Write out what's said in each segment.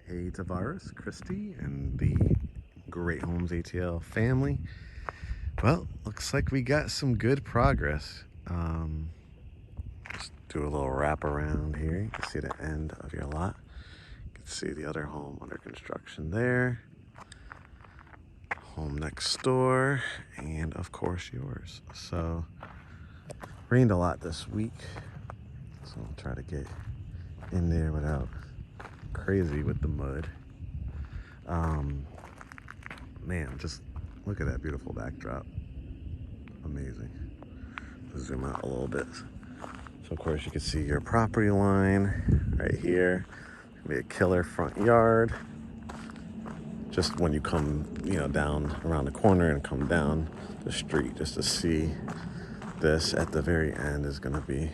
Hey Tavaris, Kristie, and the GreatHomesATL family. Well, looks like we got some good progress. Just do a little wrap around here. You can see the end of your lot. You can see the other home under construction there. Home next door, and of course yours. So, rained a lot this week, so I'll try to get in there without crazy with the mud. Man, just look at that beautiful backdrop. Amazing. Let's zoom out a little bit. So of course you can see your property line right here. It'll be a killer front yard. Just when you come, down around the corner and come down the street, just to see this at the very end is gonna be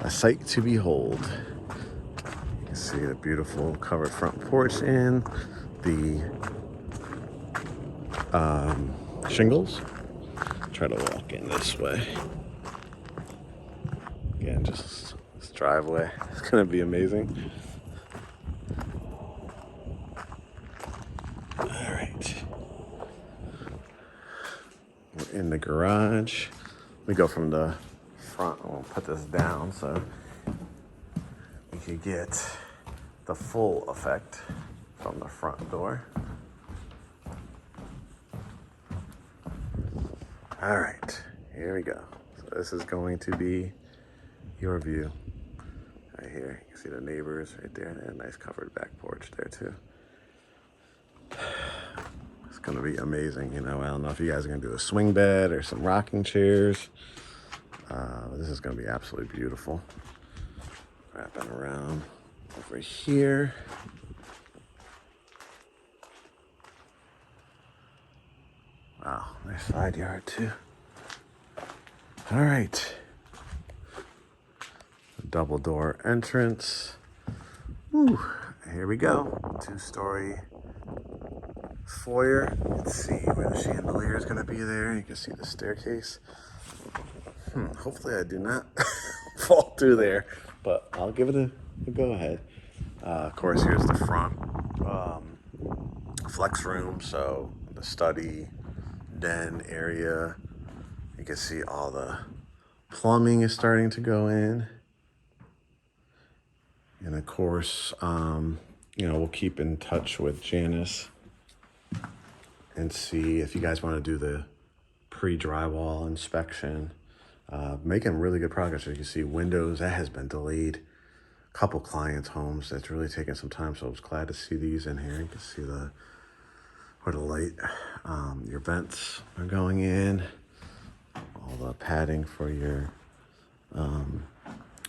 a sight to behold. You can see the beautiful covered front porch and the shingles. Try to walk in this way. Again, just this driveway. It's gonna be amazing. All right. We're in the garage. We go from the front. We'll put this down so we can get the full effect from the front door. All right, here we go. So this is going to be your view right here. You can see the neighbors right there. They have a nice covered back porch there too. It's gonna be amazing. I don't know if you guys are gonna do a swing bed or some rocking chairs. This is gonna be absolutely beautiful. Wrapping around over here. Wow, nice side yard too. All right. Double door entrance. Ooh, here we go. 2-story foyer. You can see where the chandelier is going to be there. You can see the staircase. Hopefully I do not fall through there, but I'll give it a go ahead. Of course, here's the front flex room. So the study, den area. You can see all the plumbing is starting to go in. And of course, we'll keep in touch with Janice and see if you guys want to do the pre-drywall inspection. Making really good progress. As you can see, windows, that has been delayed. A couple clients' homes, that's really taken some time, so I was glad to see these in here. You can see where the light, your vents are going in, all the padding for your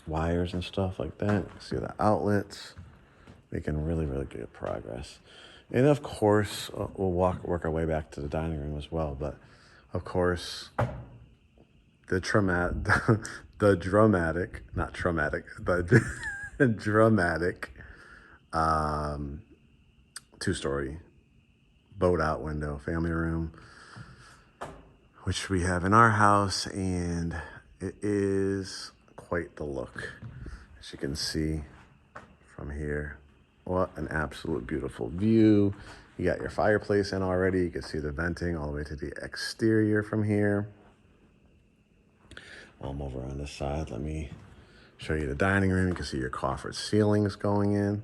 wires and stuff like that. See the outlets, making really, really good progress. And of course, we'll work our way back to the dining room as well. But of course, the dramatic 2-story boat out window family room, which we have in our house, and it is quite the look. As you can see from here, what an absolute beautiful view. You got your fireplace in already. You can see the venting all the way to the exterior from here. While I'm over on this side, let me show you the dining room. You can see your coffered ceilings going in,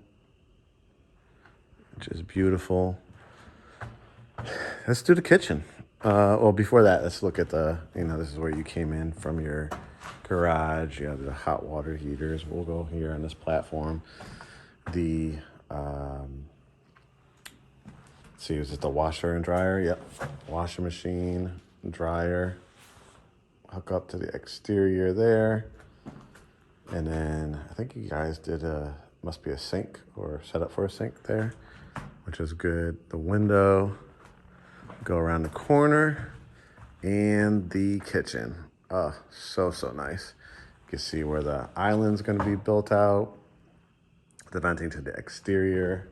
which is beautiful. Let's do the kitchen. Well, before that, let's look at this is where you came in from your garage. You have the hot water heaters. We'll go here on this platform. The, see, is it the washer and dryer? Yep. Washing machine, dryer. Hook up to the exterior there. And then I think you guys did must be a sink or set up for a sink there, which is good. The window, go around the corner, and the kitchen. Oh, so nice. You can see where the island's gonna be built out, the venting to the exterior,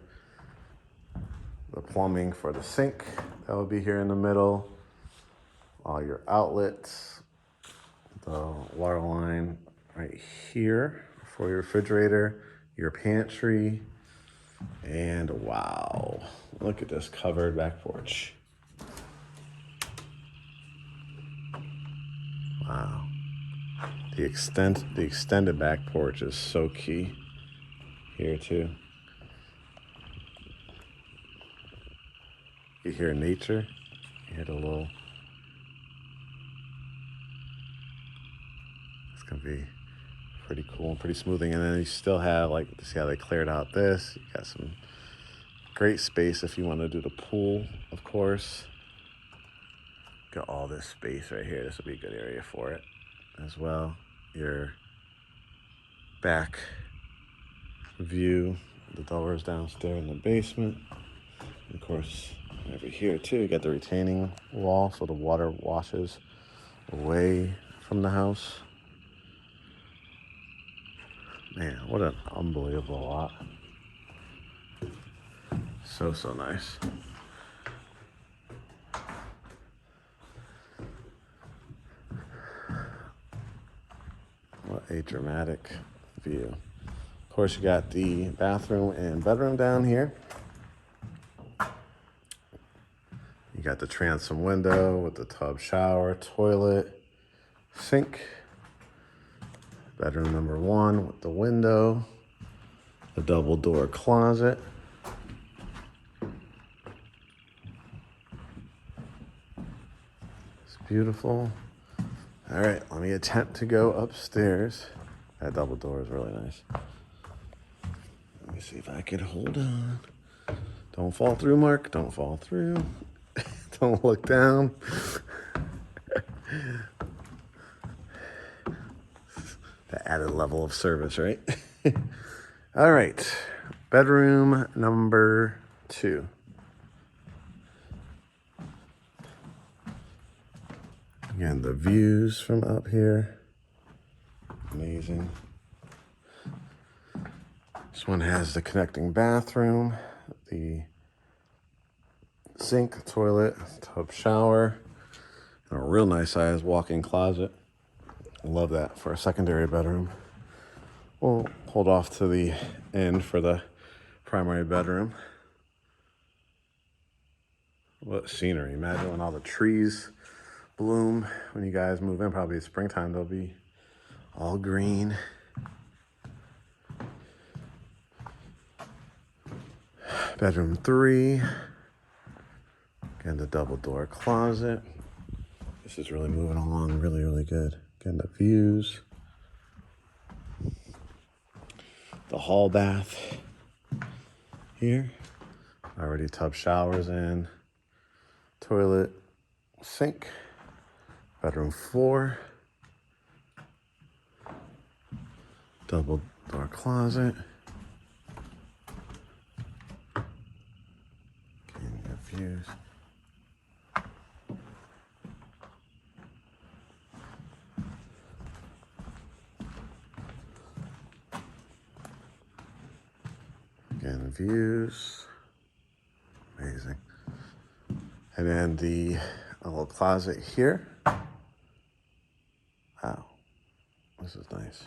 the plumbing for the sink, that will be here in the middle, all your outlets, the water line right here for your refrigerator, your pantry, And wow, look at this covered back porch. Wow. The extended back porch is so key here too. You hear nature, you hear the little, it's gonna be pretty cool and pretty smoothing. And then you still have, like, see how they cleared out this? You got some great space if you want to do the pool, of course. Got all this space right here. This will be a good area for it as well. Your back view, the doors downstairs in the basement. Of course, over here too, you got the retaining wall so the water washes away from the house. Man, what an unbelievable lot. So nice. What a dramatic view. Of course, you got the bathroom and bedroom down here. You got the transom window with the tub, shower, toilet, sink. Bedroom number 1 with the window, the double door closet. It's beautiful. All right, let me attempt to go upstairs. That double door is really nice. Let me see if I can hold on. Don't fall through, Mark. Don't fall through. Don't look down. The added level of service, right? All right, bedroom number 2. Again, the views from up here, amazing. This one has the connecting bathroom, the sink, toilet, tub, shower, and a real nice size walk-in closet. I love that for a secondary bedroom. We'll hold off to the end for the primary bedroom. What scenery. Imagine when all the trees bloom when you guys move in. Probably springtime, they'll be all green. Bedroom 3. Again, the double door closet. This is really moving along really good. Again, the views. The hall bath here. Already tub, showers in. Toilet, sink. Bedroom 4. Double door closet. Again, the views. Again, the views. Amazing. And then the little closet here. Wow, this is nice.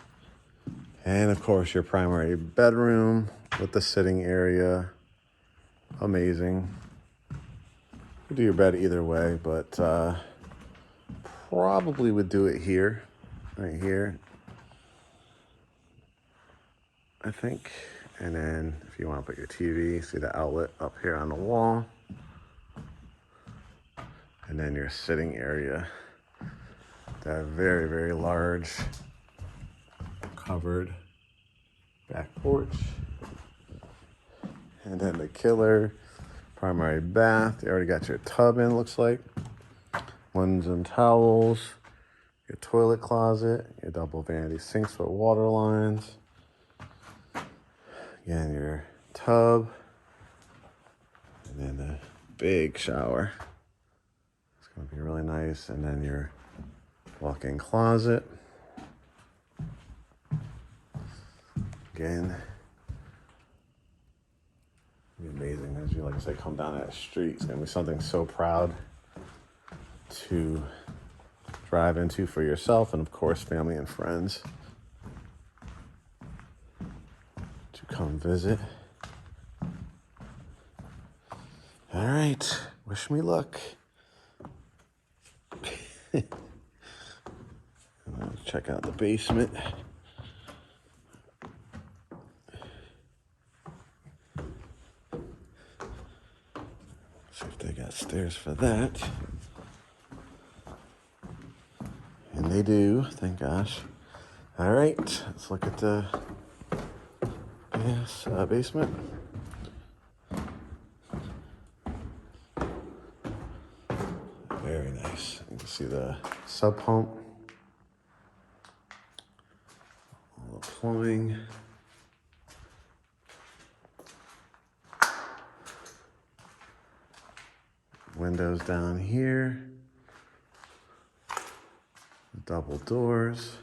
And of course, your primary bedroom with the sitting area. Amazing. You do your bed either way, but probably would do it here, right here, I think. And then if you want to put your TV, see the outlet up here on the wall. And then your sitting area. That very large covered back porch. And then the killer primary bath. You already got your tub in, looks like. Linens and towels. Your toilet closet. Your double vanity sinks with water lines. Again, your tub. And then the big shower. It's going to be really nice. And then your walk-in closet. Again, it'll be amazing as you, like I say, come down that street. It's gonna be something so proud to drive into for yourself and, of course, family and friends to come visit. right, wish me luck. Let's check out the basement. See if they got stairs for that. And they do, thank gosh. All right, let's look at the basement. Very nice. You can see the sub pump, all the plumbing. Windows down here. Double doors.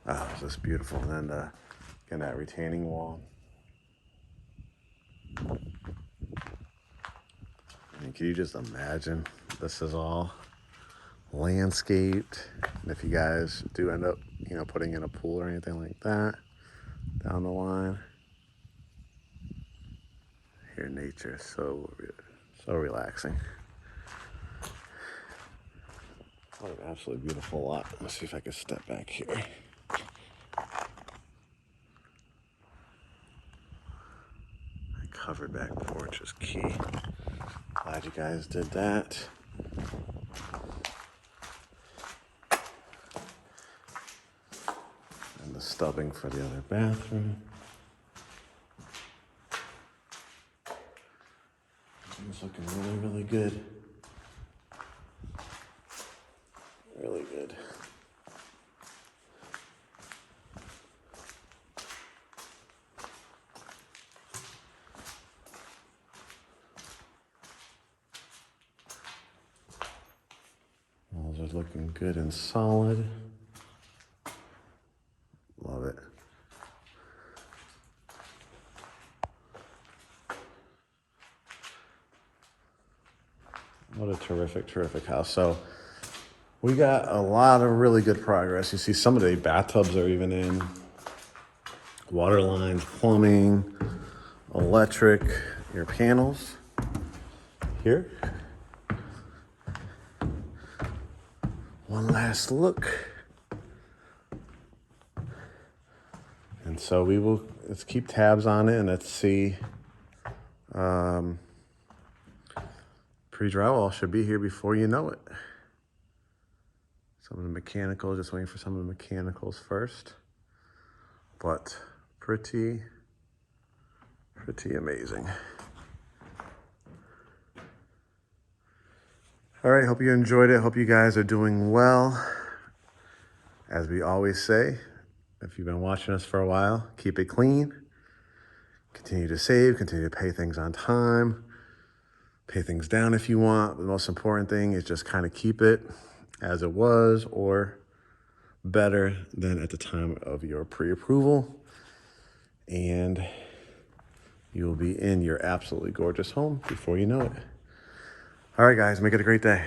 Oh, it's just beautiful. And then again, that retaining wall. I mean, can you just imagine? This is all landscaped. And if you guys do end up, putting in a pool or anything like that down the line, here nature is so relaxing. What an absolutely beautiful lot. Let's see if I can step back here. Covered back porch is key. Glad you guys did that. And the stubbing for the other bathroom. It's looking really, really good. Really good. Walls are looking good and solid. Love it. What a terrific, terrific house. So we got a lot of really good progress. You see some of the bathtubs are even in. Water lines, plumbing, electric, your panels here. One last look. And so let's keep tabs on it and let's see. Pre-drywall should be here before you know it. Some of the mechanicals, just waiting for some of the mechanicals first. But pretty amazing. All right, hope you enjoyed it. Hope you guys are doing well. As we always say, if you've been watching us for a while, keep it clean. Continue to save, continue to pay things on time. Pay things down if you want. The most important thing is just kind of keep it as it was or better than at the time of your pre-approval. And you'll be in your absolutely gorgeous home before you know it. All right, guys, make it a great day.